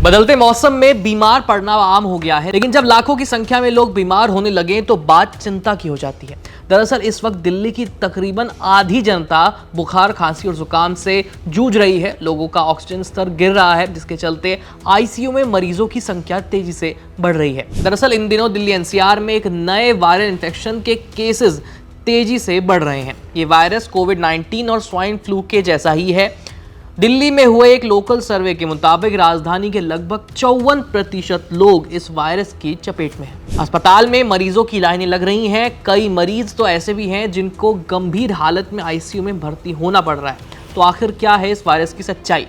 बदलते मौसम में बीमार पड़ना आम हो गया है, लेकिन जब लाखों की संख्या में लोग बीमार होने लगे तो बात चिंता की हो जाती है। दरअसल इस वक्त दिल्ली की तकरीबन आधी जनता बुखार, खांसी और जुकाम से जूझ रही है। लोगों का ऑक्सीजन स्तर गिर रहा है, जिसके चलते आईसीयू में मरीजों की संख्या तेजी से बढ़ रही है। दरअसल इन दिनों दिल्ली एनसीआर में एक नए वायरल इन्फेक्शन के केसेस तेजी से बढ़ रहे हैं। ये वायरस कोविड-19 और स्वाइन फ्लू के जैसा ही है। दिल्ली में हुए एक लोकल सर्वे के मुताबिक राजधानी के लगभग 54% लोग इस वायरस की चपेट में हैं। अस्पताल में मरीजों की लाइनें लग रही हैं। कई मरीज तो ऐसे भी हैं जिनको गंभीर हालत में आईसीयू में भर्ती होना पड़ रहा है। तो आखिर क्या है इस वायरस की सच्चाई?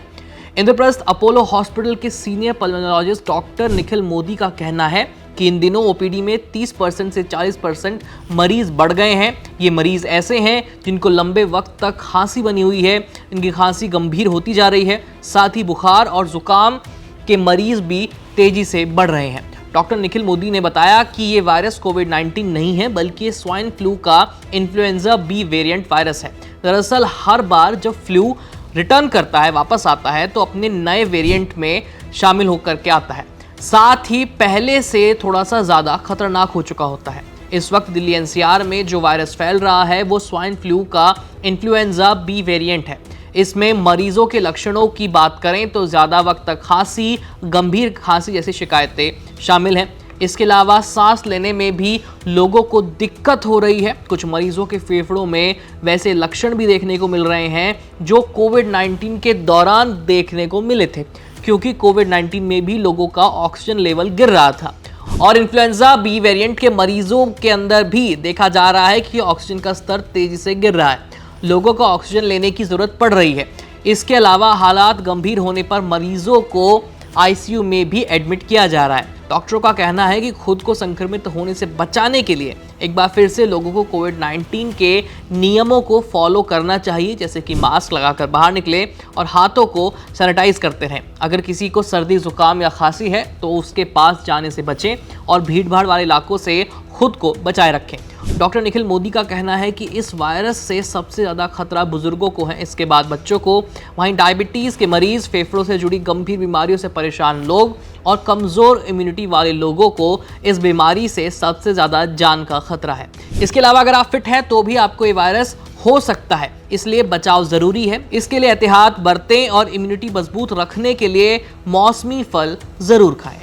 इंद्रप्रस्थ अपोलो हॉस्पिटल के senior pulmonologist doctor Nikhil Modi का कहना है कि इन दिनों ओपीडी में 30% से 40% मरीज बढ़ गए हैं। ये मरीज ऐसे हैं जिनको लंबे वक्त तक खांसी बनी हुई है, इनकी खांसी गंभीर होती जा रही है। साथ ही बुखार और जुकाम के मरीज भी तेजी से बढ़ रहे हैं। डॉक्टर निखिल मोदी ने बताया कि ये वायरस कोविड-19 नहीं है, बल्कि ये स्वाइन फ्लू का इन्फ्लुएंजा बी वेरिएंट वायरस है। दरअसल हर बार जब फ्लू रिटर्न करता है, वापस आता है, तो अपने नए वेरिएंट में शामिल होकर के आता है। साथ ही पहले से थोड़ा सा ज़्यादा खतरनाक हो चुका होता है। इस वक्त दिल्ली एनसीआर में जो वायरस फैल रहा है वो स्वाइन फ्लू का इन्फ्लुएंजा बी वेरिएंट है। इसमें मरीजों के लक्षणों की बात करें तो ज़्यादा वक्त तक खांसी, गंभीर खांसी जैसी शिकायतें शामिल हैं। इसके अलावा सांस लेने में भी लोगों को दिक्कत हो रही है। कुछ मरीजों के फेफड़ों में वैसे लक्षण भी देखने को मिल रहे हैं जो कोविड-19 के दौरान देखने को मिले थे, क्योंकि कोविड-19 में भी लोगों का ऑक्सीजन लेवल गिर रहा था। और इन्फ्लुएंजा बी वेरिएंट के मरीजों के अंदर भी देखा जा रहा है कि ऑक्सीजन का स्तर तेजी से गिर रहा है। लोगों को ऑक्सीजन लेने की जरूरत पड़ रही है। इसके अलावा हालात गंभीर होने पर मरीजों को आईसीयू में भी एडमिट किया जा रहा है। डॉक्टरों का कहना है कि खुद को संक्रमित होने से बचाने के लिए एक बार फिर से लोगों को कोविड-19 के नियमों को फॉलो करना चाहिए, जैसे कि मास्क लगाकर बाहर निकले और हाथों को सैनिटाइज करते रहें। अगर किसी को सर्दी, जुकाम या खांसी है तो उसके पास जाने से बचें और भीड़भाड़ वाले इलाकों से खुद को बचाए रखें। डॉक्टर निखिल मोदी का कहना है कि इस वायरस से सबसे ज़्यादा खतरा बुजुर्गों को है, इसके बाद बच्चों को, वहीं डायबिटीज़ के मरीज, फेफड़ों से जुड़ी गंभीर बीमारियों से परेशान लोग और कमज़ोर इम्यूनिटी वाले लोगों को इस बीमारी से सबसे ज़्यादा जान का खतरा है। इसके अलावा अगर आप फिट हैं तो भी आपको ये वायरस हो सकता है, इसलिए बचाव ज़रूरी है। इसके लिए एहतियात बरतें और इम्यूनिटी मजबूत रखने के लिए मौसमी फल ज़रूर खाएं।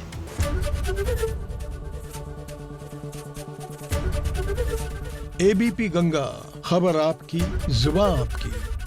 एबीपी गंगा, खबर आपकी, जुबान आपकी।